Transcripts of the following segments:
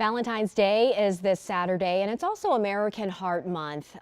Valentine's Day is this Saturday, and it's also American Heart Month.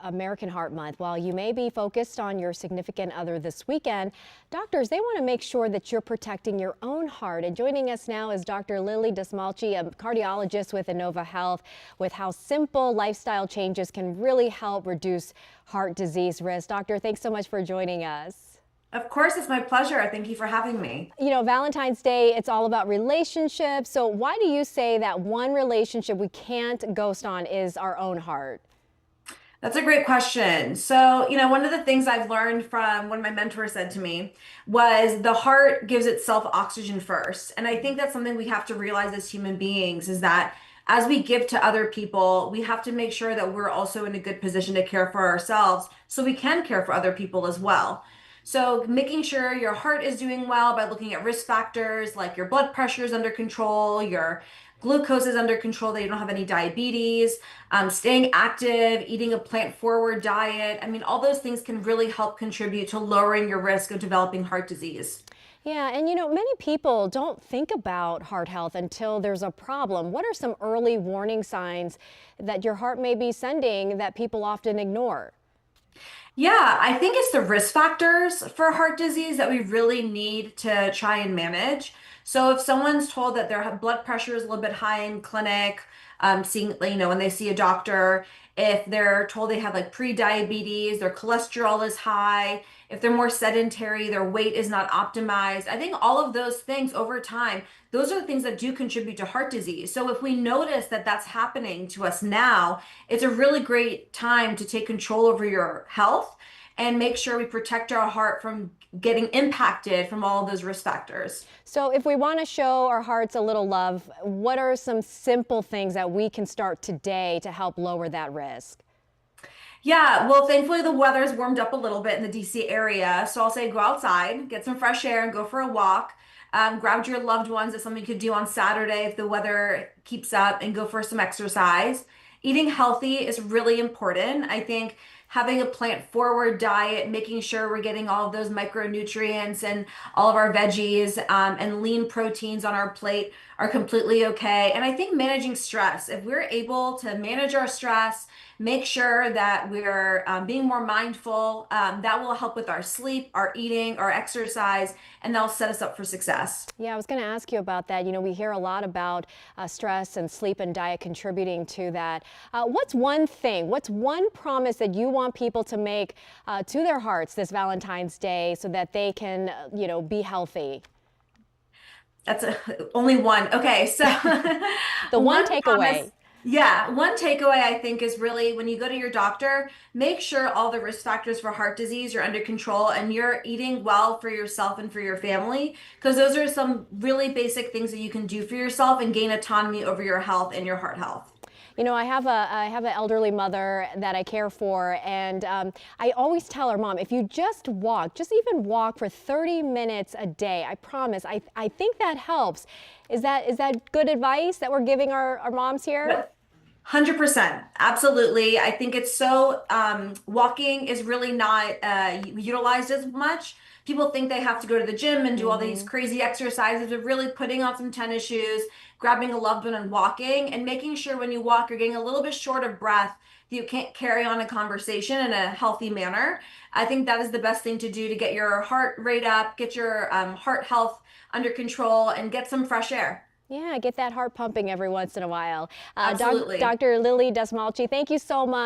While you may be focused on your significant other this weekend, doctors, they want to make sure that you're protecting your own heart. And joining us now is Dr. Dastmalchi, a cardiologist with Inova Health, with how simple lifestyle changes can really help reduce heart disease risk. Doctor, thanks so much for joining us. Of course, it's my pleasure. Thank you for having me. You know, Valentine's Day, it's all about relationships. So why do you say that one relationship we can't ghost on is our own heart? That's a great question. So, one of the things I've learned from what my mentor said to me was the heart gives itself oxygen first. And I think that's something we have to realize as human beings is that as we give to other people, we have to make sure that we're also in a good position to care for ourselves so we can care for other people as well. So making sure your heart is doing well by looking at risk factors like your blood pressure is under control, your glucose is under control, that you don't have any diabetes, staying active, eating a plant-forward diet. I mean, all those things can really help contribute to lowering your risk of developing heart disease. Yeah, and you know, many people don't think about heart health until there's a problem. What are some early warning signs that your heart may be sending that people often ignore? Yeah, I think it's the risk factors for heart disease that we really need to try and manage. So if someone's told that their blood pressure is a little bit high in clinic, when they see a doctor, if they're told they have like pre-diabetes, their cholesterol is high, if they're more sedentary, their weight is not optimized. I think all of those things over time, those are the things that do contribute to heart disease. So if we notice that that's happening to us now, it's a really great time to take control over your health and make sure we protect our heart from getting impacted from all of those risk factors. So if we want to show our hearts a little love, what are some simple things that we can start today to help lower that risk? Yeah, well, thankfully the weather's warmed up a little bit in the DC area. So I'll say go outside, get some fresh air and go for a walk. Grab your loved ones. It's something you could do on Saturday if the weather keeps up, and go for some exercise. Eating healthy is really important. I think having a plant-forward diet, making sure we're getting all of those micronutrients and all of our veggies and lean proteins on our plate are completely okay. And I think managing stress, if we're able to manage our stress, make sure that we're being more mindful, that will help with our sleep, our eating, our exercise, and that'll set us up for success. Yeah, I was going to ask you about that. You know, we hear a lot about stress and sleep and diet contributing to that. What's one promise that you want people to make to their hearts this Valentine's Day so that they can, be healthy? Only one. Okay, so The one one takeaway. promise. Yeah, one takeaway I think is really when you go to your doctor, make sure all the risk factors for heart disease are under control and you're eating well for yourself and for your family, because those are some really basic things that you can do for yourself and gain autonomy over your health and your heart health. You know, I have an elderly mother that I care for, and I always tell her, Mom, if you just even walk for 30 minutes a day, I promise, I think that helps. Is that good advice that we're giving our moms here? 100%. Absolutely. I think it's so, walking is really not utilized as much. People think they have to go to the gym and do all these crazy exercises, but really putting on some tennis shoes, grabbing a loved one and walking, and making sure when you walk, you're getting a little bit short of breath, that you can't carry on a conversation in a healthy manner. I think that is the best thing to do to get your heart rate up, get your heart health under control, and get some fresh air. Yeah, get that heart pumping every once in a while. Absolutely. Dr. Dastmalchi, thank you so much.